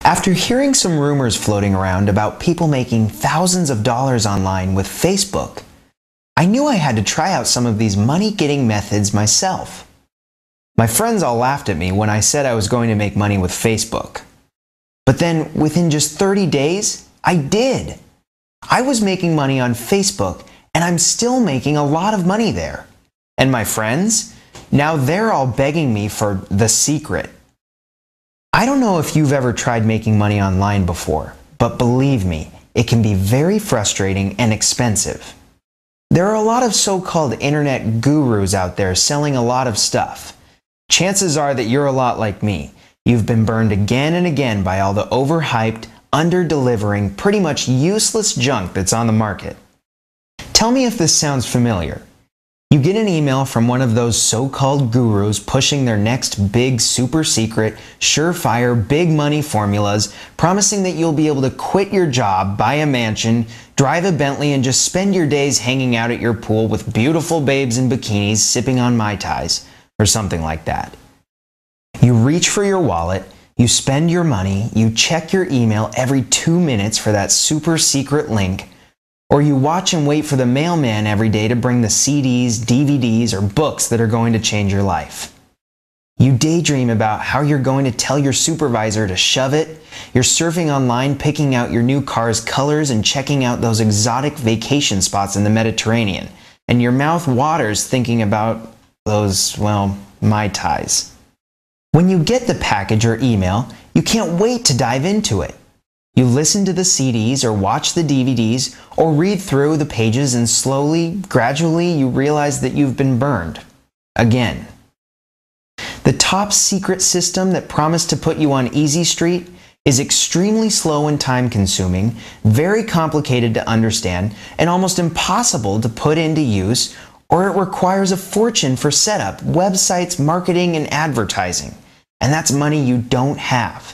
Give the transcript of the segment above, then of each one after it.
After hearing some rumors floating around about people making thousands of dollars online with Facebook, I knew I had to try out some of these money-getting methods myself. My friends all laughed at me when I said I was going to make money with Facebook. But then, within just 30 days, I did. I was making money on Facebook, and I'm still making a lot of money there. And my friends? Now they're all begging me for the secret. I don't know if you've ever tried making money online before, but believe me, it can be very frustrating and expensive. There are a lot of so-called internet gurus out there selling a lot of stuff. Chances are that you're a lot like me. You've been burned again and again by all the overhyped, under-delivering, pretty much useless junk that's on the market. Tell me if this sounds familiar. You get an email from one of those so-called gurus pushing their next big, super secret, surefire, big money formulas, promising that you'll be able to quit your job, buy a mansion, drive a Bentley, and just spend your days hanging out at your pool with beautiful babes in bikinis sipping on Mai Tais, or something like that. You reach for your wallet, you spend your money, you check your email every 2 minutes for that super secret link, or you watch and wait for the mailman every day to bring the CDs, DVDs, or books that are going to change your life. You daydream about how you're going to tell your supervisor to shove it. You're surfing online, picking out your new car's colors and checking out those exotic vacation spots in the Mediterranean. And your mouth waters thinking about those, well, Mai Tais. When you get the package or email, you can't wait to dive into it. You listen to the CDs or watch the DVDs or read through the pages, and slowly, gradually, you realize that you've been burned. Again. The top secret system that promised to put you on Easy Street is extremely slow and time-consuming, very complicated to understand, and almost impossible to put into use, or it requires a fortune for setup, websites, marketing, and advertising. And that's money you don't have.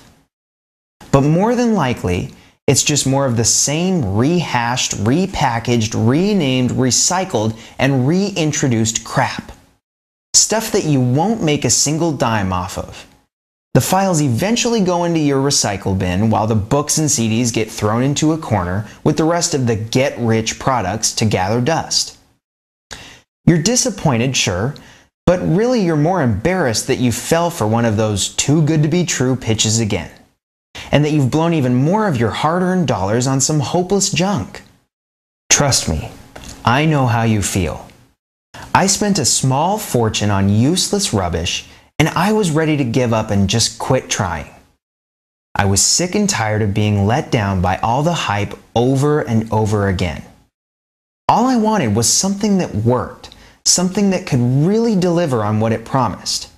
But more than likely, it's just more of the same rehashed, repackaged, renamed, recycled, and reintroduced crap. Stuff that you won't make a single dime off of. The files eventually go into your recycle bin while the books and CDs get thrown into a corner with the rest of the get-rich products to gather dust. You're disappointed, sure, but really you're more embarrassed that you fell for one of those too-good-to-be-true pitches again, and that you've blown even more of your hard-earned dollars on some hopeless junk. Trust me, I know how you feel. I spent a small fortune on useless rubbish, and I was ready to give up and just quit trying. I was sick and tired of being let down by all the hype over and over again. All I wanted was something that worked, something that could really deliver on what it promised.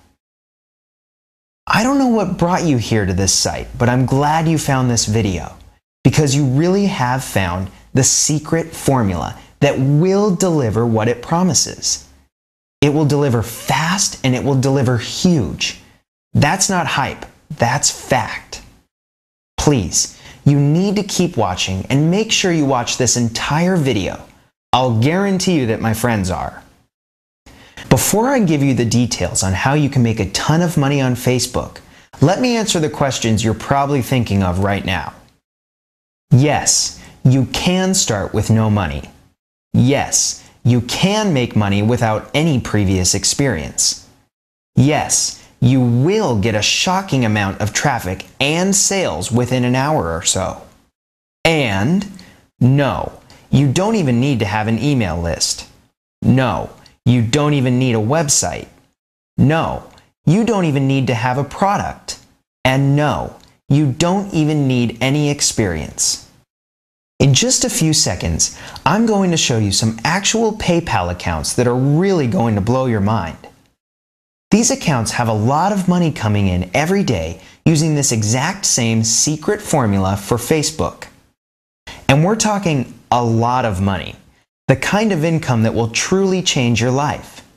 I don't know what brought you here to this site, but I'm glad you found this video, because you really have found the secret formula that will deliver what it promises. It will deliver fast and it will deliver huge. That's not hype, that's fact. Please, you need to keep watching and make sure you watch this entire video. I'll guarantee you that my friends are. Before I give you the details on how you can make a ton of money on Facebook, let me answer the questions you're probably thinking of right now. Yes, you can start with no money. Yes, you can make money without any previous experience. Yes, you will get a shocking amount of traffic and sales within an hour or so. And no, you don't even need to have an email list. No, you don't even need a website. No, you don't even need to have a product. And no, you don't even need any experience. In just a few seconds, I'm going to show you some actual PayPal accounts that are really going to blow your mind. These accounts have a lot of money coming in every day using this exact same secret formula for Facebook. And we're talking a lot of money. The kind of income that will truly change your life.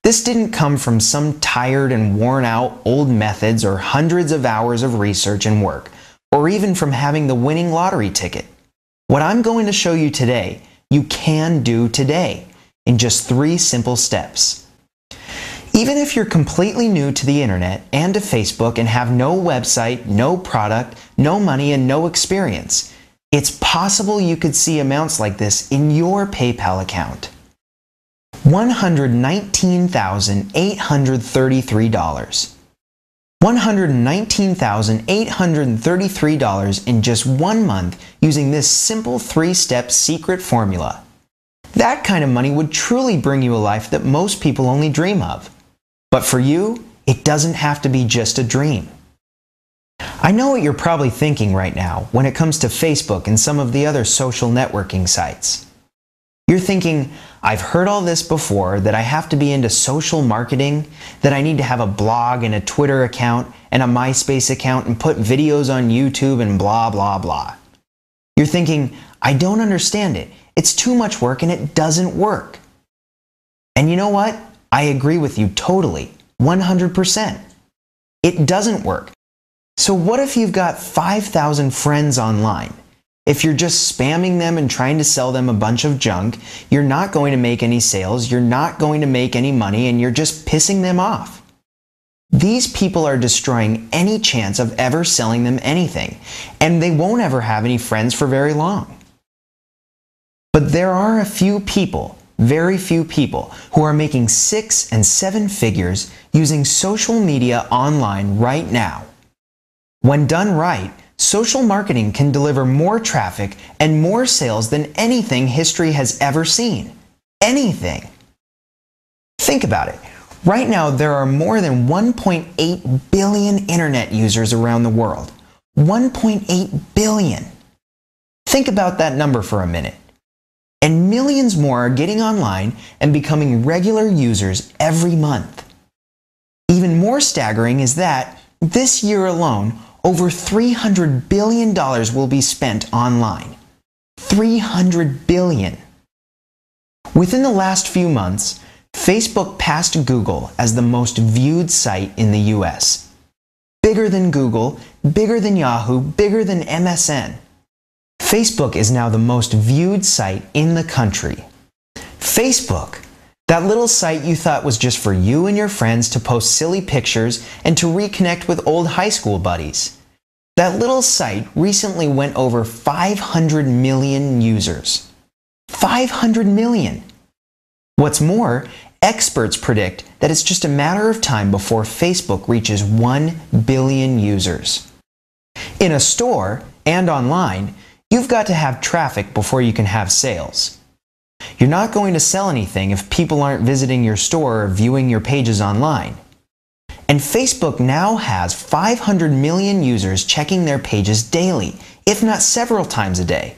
This didn't come from some tired and worn out old methods or hundreds of hours of research and work, or even from having the winning lottery ticket. What I'm going to show you today, you can do today in just 3 simple steps. Even if you're completely new to the internet and to Facebook and have no website, no product, no money, and no experience, it's possible you could see amounts like this in your PayPal account. $119,833. $119,833 in just 1 month using this simple 3-step secret formula. That kind of money would truly bring you a life that most people only dream of. But for you, it doesn't have to be just a dream. I know what you're probably thinking right now when it comes to Facebook and some of the other social networking sites. You're thinking, I've heard all this before, that I have to be into social marketing, that I need to have a blog and a Twitter account and a MySpace account and put videos on YouTube and blah, blah, blah. You're thinking, I don't understand it. It's too much work and it doesn't work. And you know what? I agree with you totally, 100%. It doesn't work. So what if you've got 5,000 friends online? If you're just spamming them and trying to sell them a bunch of junk, you're not going to make any sales, you're not going to make any money, and you're just pissing them off. These people are destroying any chance of ever selling them anything, and they won't ever have any friends for very long. But there are a few people, very few people, who are making 6 and 7 figures using social media online right now. When done right, social marketing can deliver more traffic and more sales than anything history has ever seen. Anything. Think about it. Right now, there are more than 1.8 billion internet users around the world. 1.8 billion. Think about that number for a minute. And millions more are getting online and becoming regular users every month. Even more staggering is that, this year alone, over $300 billion will be spent online. $300 billion. Within the last few months, Facebook passed Google as the most viewed site in the US. Bigger than Google, bigger than Yahoo, bigger than MSN. Facebook is now the most viewed site in the country. Facebook, that little site you thought was just for you and your friends to post silly pictures and to reconnect with old high school buddies. That little site recently went over 500 million users. 500 million! What's more, experts predict that it's just a matter of time before Facebook reaches 1 billion users. In a store and online, you've got to have traffic before you can have sales. You're not going to sell anything if people aren't visiting your store or viewing your pages online. And Facebook now has 500 million users checking their pages daily, if not several times a day.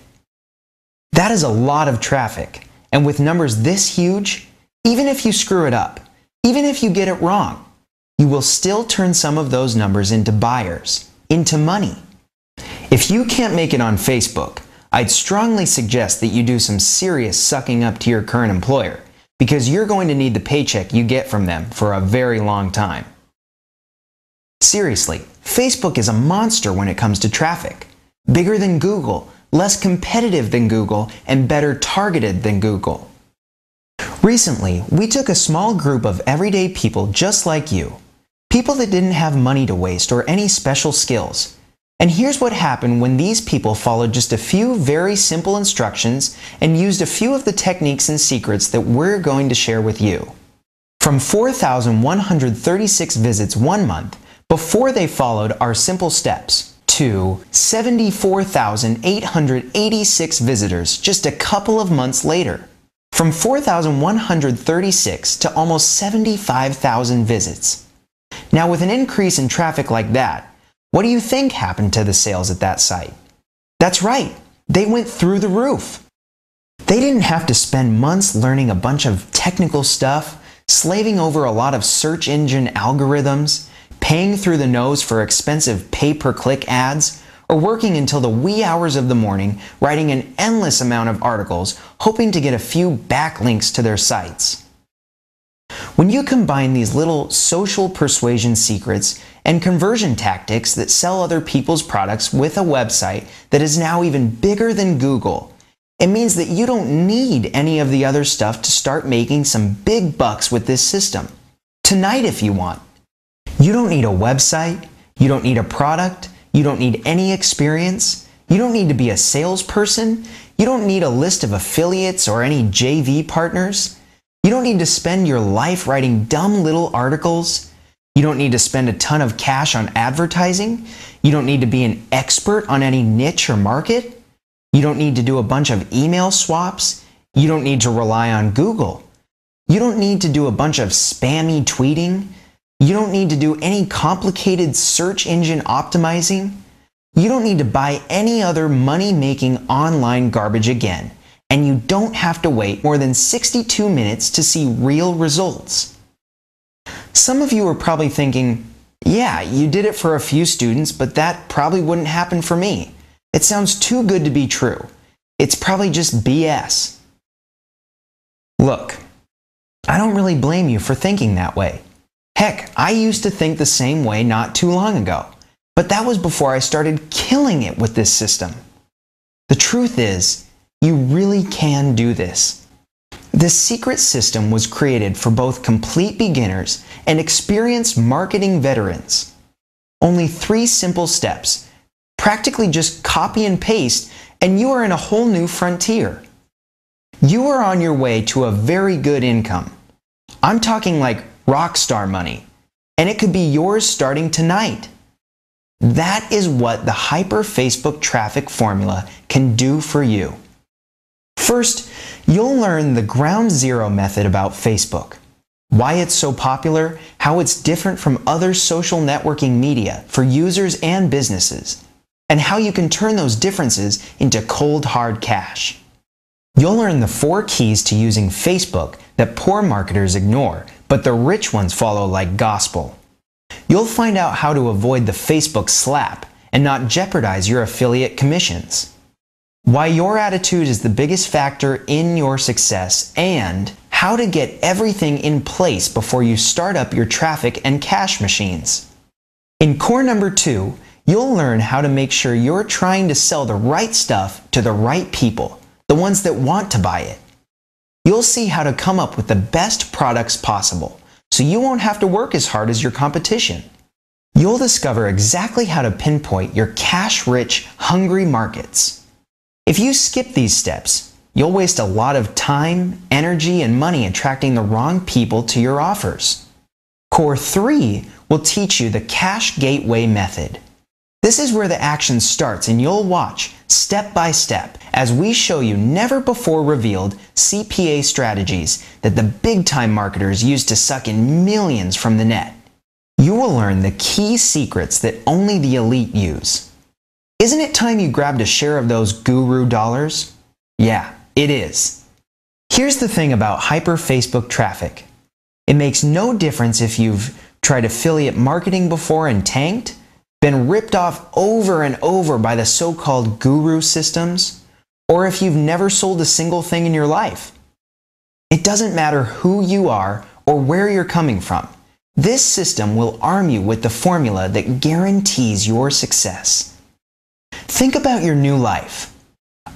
That is a lot of traffic, and with numbers this huge, even if you screw it up, even if you get it wrong, you will still turn some of those numbers into buyers, into money. If you can't make it on Facebook, I'd strongly suggest that you do some serious sucking up to your current employer, because you're going to need the paycheck you get from them for a very long time. Seriously, Facebook is a monster when it comes to traffic. Bigger than Google, less competitive than Google, and better targeted than Google. Recently, we took a small group of everyday people just like you. People that didn't have money to waste or any special skills. And here's what happened when these people followed just a few very simple instructions and used a few of the techniques and secrets that we're going to share with you. From 4,136 visits 1 month, before they followed our simple steps, to 74,886 visitors just a couple of months later. From 4,136 to almost 75,000 visits. Now with an increase in traffic like that, what do you think happened to the sales at that site? That's right, they went through the roof. They didn't have to spend months learning a bunch of technical stuff, slaving over a lot of search engine algorithms, paying through the nose for expensive pay-per-click ads, or working until the wee hours of the morning writing an endless amount of articles hoping to get a few backlinks to their sites. When you combine these little social persuasion secrets and conversion tactics that sell other people's products with a website that is now even bigger than Google, it means that you don't need any of the other stuff to start making some big bucks with this system. tonight if you want. You don't need a website, you don't need a product, you don't need any experience, you don't need to be a salesperson, you don't need a list of affiliates or any JV partners. You don't need to spend your life writing dumb little articles. You don't need to spend a ton of cash on advertising. You don't need to be an expert on any niche or market. You don't need to do a bunch of email swaps. You don't need to rely on Google. You don't need to do a bunch of spammy tweeting. You don't need to do any complicated search engine optimizing. You don't need to buy any other money-making online garbage again. And you don't have to wait more than 62 minutes to see real results. Some of you are probably thinking, yeah, you did it for a few students, but that probably wouldn't happen for me. It sounds too good to be true. It's probably just BS. Look, I don't really blame you for thinking that way. Heck, I used to think the same way not too long ago, but that was before I started killing it with this system. The truth is, you really can do this. This secret system was created for both complete beginners and experienced marketing veterans. Only 3 simple steps, practically just copy and paste, and you are in a whole new frontier. You are on your way to a very good income. I'm talking like rock star money, and it could be yours starting tonight. That is what the Hyper Facebook Traffic formula can do for you. First, you'll learn the ground zero method about Facebook, why it's so popular, how it's different from other social networking media for users and businesses, and how you can turn those differences into cold hard cash. You'll learn the 4 keys to using Facebook that poor marketers ignore, but the rich ones follow like gospel. You'll find out how to avoid the Facebook slap and not jeopardize your affiliate commissions, why your attitude is the biggest factor in your success, and how to get everything in place before you start up your traffic and cash machines. In core number 2, you'll learn how to make sure you're trying to sell the right stuff to the right people, the ones that want to buy it. You'll see how to come up with the best products possible, so you won't have to work as hard as your competition. You'll discover exactly how to pinpoint your cash-rich, hungry markets. If you skip these steps, you'll waste a lot of time, energy, and money attracting the wrong people to your offers. Core 3 will teach you the Cash Gateway method. This is where the action starts, and you'll watch, step by step, as we show you never-before-revealed CPA strategies that the big-time marketers use to suck in millions from the net. You will learn the key secrets that only the elite use. Isn't it time you grabbed a share of those guru dollars? Yeah, it is. Here's the thing about Hyper Facebook Traffic. It makes no difference if you've tried affiliate marketing before and tanked, been ripped off over and over by the so-called guru systems, or if you've never sold a single thing in your life. It doesn't matter who you are or where you're coming from. This system will arm you with the formula that guarantees your success. Think about your new life.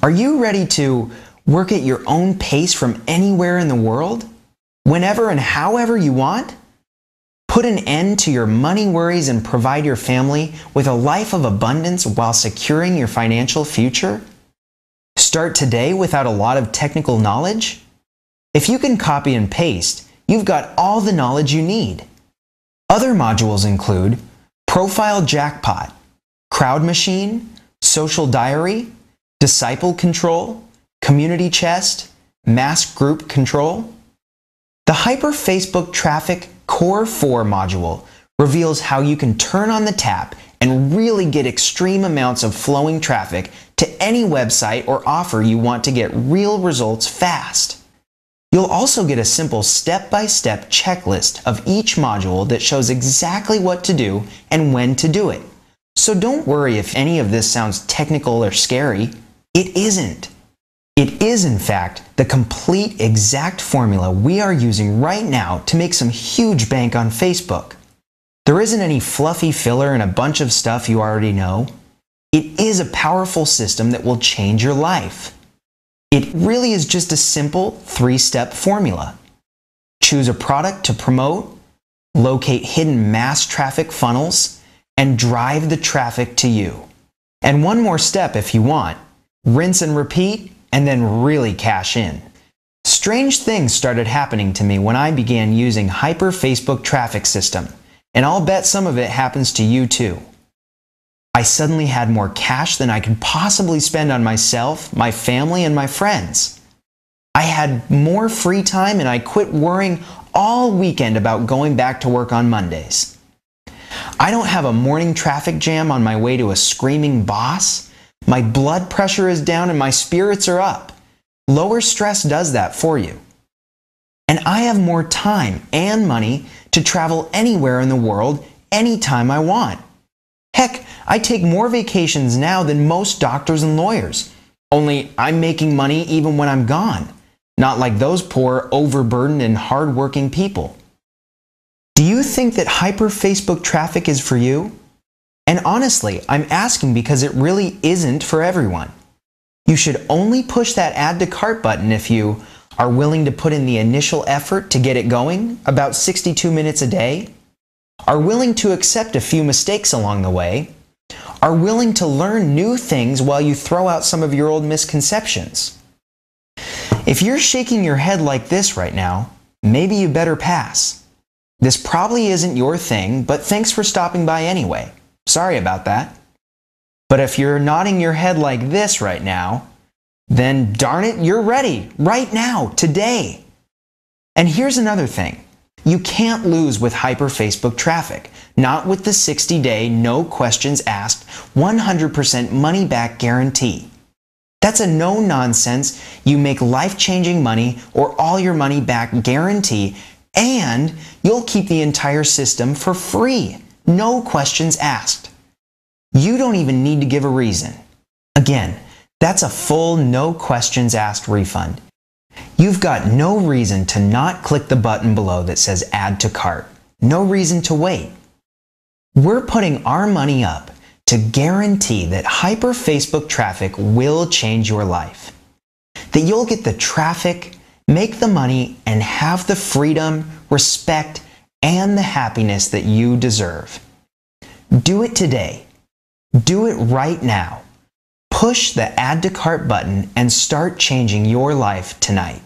Are you ready to work at your own pace from anywhere in the world? Whenever and however you want? Put an end to your money worries and provide your family with a life of abundance while securing your financial future? Start today without a lot of technical knowledge? If you can copy and paste, you've got all the knowledge you need. Other modules include Profile Jackpot, Crowd Machine, Social Diary, Disciple Control, Community Chest, Mass Group Control. The Hyper Facebook Traffic Core 4 module reveals how you can turn on the tap and really get extreme amounts of flowing traffic to any website or offer you want to get real results fast. You'll also get a simple step-by-step checklist of each module that shows exactly what to do and when to do it. So don't worry if any of this sounds technical or scary. It isn't. It is, in fact, the complete exact formula we are using right now to make some huge bank on Facebook. There isn't any fluffy filler and a bunch of stuff you already know. It is a powerful system that will change your life. It really is just a simple 3-step formula. Choose a product to promote, locate hidden mass traffic funnels, and drive the traffic to you. And one more step if you want. Rinse and repeat, and then really cash in. Strange things started happening to me when I began using Hyper Facebook Traffic System, and I'll bet some of it happens to you too. I suddenly had more cash than I could possibly spend on myself, my family, and my friends. I had more free time and I quit worrying all weekend about going back to work on Mondays. I don't have a morning traffic jam on my way to a screaming boss. My blood pressure is down and my spirits are up. Lower stress does that for you. And I have more time and money to travel anywhere in the world anytime I want. Heck, I take more vacations now than most doctors and lawyers. Only I'm making money even when I'm gone. Not like those poor, overburdened, and hardworking people. Do you think that hyper Facebook traffic is for you? And honestly, I'm asking because it really isn't for everyone. You should only push that add to cart button if you are willing to put in the initial effort to get it going, about 62 minutes a day, are willing to accept a few mistakes along the way, are willing to learn new things while you throw out some of your old misconceptions. If you're shaking your head like this right now, maybe you better pass. This probably isn't your thing, but thanks for stopping by anyway. Sorry about that. But if you're nodding your head like this right now, then darn it, you're ready right now, today. And here's another thing. You can't lose with hyper Facebook traffic, not with the 60-day, no questions asked, 100% money back guarantee. That's a no-nonsense, you make life-changing money or all your money back guarantee, and you'll keep the entire system for free, no questions asked. You don't even need to give a reason. Again, that's a full no questions asked refund. You've got no reason to not click the button below that says add to cart. No reason to wait. We're putting our money up to guarantee that hyper Facebook traffic will change your life. That you'll get the traffic, make the money, and have the freedom, respect, and the happiness that you deserve. Do it today. Do it right now. Push the add to cart button and start changing your life tonight.